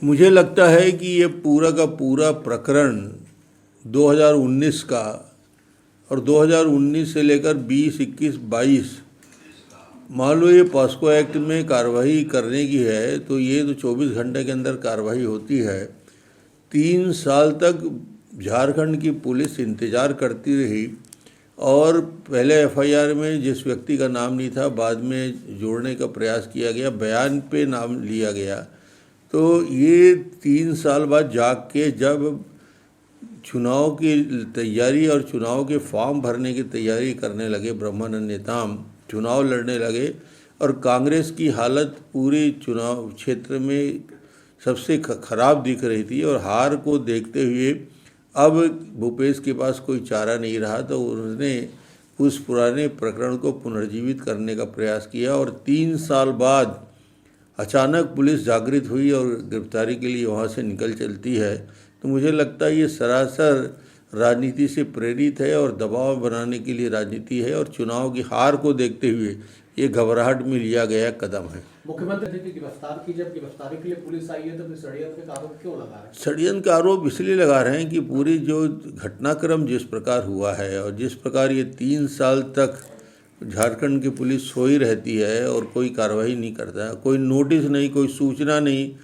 मुझे लगता है कि ये पूरा का पूरा प्रकरण 2019 का और 2019 से लेकर 20, 21, 22 मान लो ये पॉस्को एक्ट में कार्रवाई करने की है तो ये तो 24 घंटे के अंदर कार्रवाई होती है। 3 साल तक झारखंड की पुलिस इंतज़ार करती रही और पहले एफआईआर में जिस व्यक्ति का नाम नहीं था बाद में जोड़ने का प्रयास किया गया, बयान पे नाम लिया गया। तो ये 3 साल बाद जाग के जब चुनाव की तैयारी और चुनाव के फॉर्म भरने की तैयारी करने लगे, ब्रह्मानंद नेताम चुनाव लड़ने लगे और कांग्रेस की हालत पूरी चुनाव क्षेत्र में सबसे खराब दिख रही थी और हार को देखते हुए अब भूपेश के पास कोई चारा नहीं रहा तो उन्होंने उस पुराने प्रकरण को पुनर्जीवित करने का प्रयास किया और 3 साल बाद अचानक पुलिस जागृत हुई और गिरफ्तारी के लिए वहाँ से निकल चलती है। तो मुझे लगता है ये सरासर राजनीति से प्रेरित है और दबाव बनाने के लिए राजनीति है और चुनाव की हार को देखते हुए ये घबराहट में लिया गया कदम है। मुख्यमंत्री की गिरफ्तार की, जब गिरफ्तारी के लिए पुलिस आई है तो फिर षड्यंत्र का आरोप क्यों लगा रहे हैं? षड्यंत्र का आरोप इसलिए लगा रहे हैं कि पूरी जो घटनाक्रम जिस प्रकार हुआ है और जिस प्रकार ये 3 साल तक झारखंड की पुलिस सोई रहती है और कोई कार्रवाई नहीं करता, कोई नोटिस नहीं, कोई सूचना नहीं,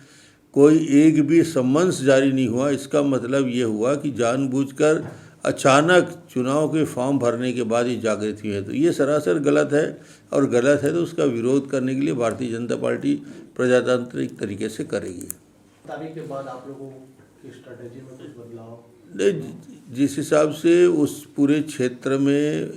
कोई एक भी सम्मन्स जारी नहीं हुआ। इसका मतलब ये हुआ कि जानबूझकर अचानक चुनाव के फॉर्म भरने के बाद ही जागृत हुई है। तो ये सरासर गलत है और गलत है तो उसका विरोध करने के लिए भारतीय जनता पार्टी प्रजातांत्रिक तरीके से करेगी। तारीख के बाद आप लोगों की स्ट्रेटेजी में कुछ बदलाव? जिस हिसाब से उस पूरे क्षेत्र में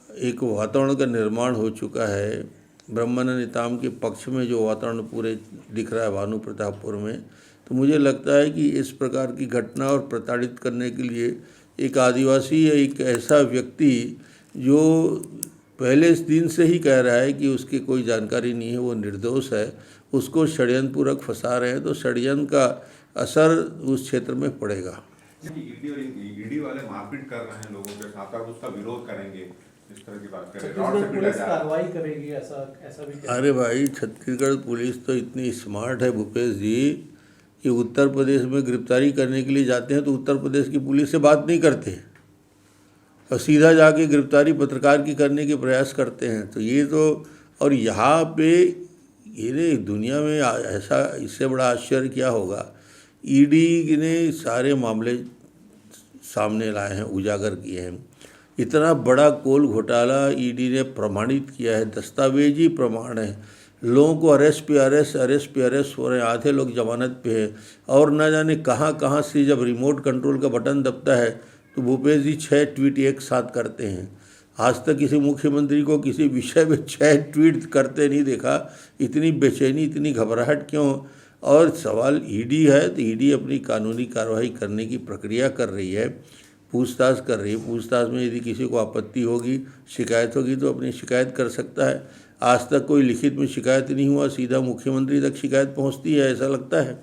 एक वातावरण का निर्माण हो चुका है, ब्रह्मानंद नेताम के पक्ष में जो वातावरण पूरे दिख रहा है भानु प्रतापपुर में, तो मुझे लगता है कि इस प्रकार की घटना और प्रताड़ित करने के लिए एक आदिवासी या एक ऐसा व्यक्ति जो पहले इस दिन से ही कह रहा है कि उसकी कोई जानकारी नहीं है, वो निर्दोष है, उसको षड्यंत्रपूर्वक फंसा रहे हैं, तो षड्यंत्र का असर उस क्षेत्र में पड़ेगा। ईडी वाले मारपीट कर रहे हैं लोगों के साथ, आप उसका विरोध करेंगे, इस तरह की बात करें, पुलिस कार्रवाई करेगी, ऐसा भी? अरे भाई, छत्तीसगढ़ पुलिस तो इतनी स्मार्ट है भूपेश जी कि उत्तर प्रदेश में गिरफ्तारी करने के लिए जाते हैं तो उत्तर प्रदेश की पुलिस से बात नहीं करते और सीधा जाके गिरफ्तारी पत्रकार की करने के प्रयास करते हैं। तो ये तो, और यहाँ पे ये दुनिया में ऐसा, इससे बड़ा आश्चर्य क्या होगा, ईडी ने सारे मामले सामने लाए हैं, उजागर किए हैं। इतना बड़ा कोल घोटाला ईडी ने प्रमाणित किया है, दस्तावेजी प्रमाण है, लोगों को अरेस्ट पे अरेस्ट हो रहे हैं, आधे लोग जमानत पे हैं और न जाने कहाँ से जब रिमोट कंट्रोल का बटन दबता है तो भूपेश जी 6 ट्वीट एक साथ करते हैं। आज तक किसी मुख्यमंत्री को किसी विषय में 6 ट्वीट करते नहीं देखा। इतनी बेचैनी, इतनी घबराहट क्यों? और सवाल ईडी है तो ईडी अपनी कानूनी कार्रवाई करने की प्रक्रिया कर रही है, पूछताछ कर रही है। पूछताछ में यदि किसी को आपत्ति होगी, शिकायत होगी तो अपनी शिकायत कर सकता है। आज तक कोई लिखित में शिकायत नहीं हुआ, सीधा मुख्यमंत्री तक शिकायत पहुंचती है, ऐसा लगता है।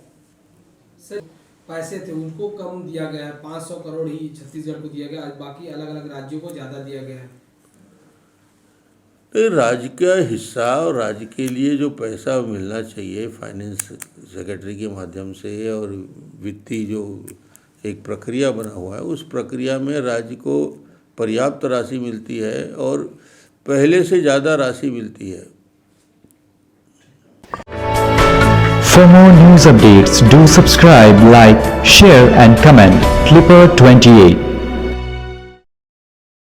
सर, पैसे थे उनको कम दिया गया है, 500 करोड़ ही छत्तीसगढ़ को दिया गया, आज बाकी अलग अलग राज्यों को ज़्यादा दिया गया है। तो राज्य का हिस्सा और राज्य के लिए जो पैसा मिलना चाहिए फाइनेंस सेक्रेटरी के माध्यम से और वित्तीय जो एक प्रक्रिया बना हुआ है, उस प्रक्रिया में राज्य को पर्याप्त राशि मिलती है और पहले से ज़्यादा राशि मिलती है। For more news updates, do subscribe, like, share and comment. Clipper 28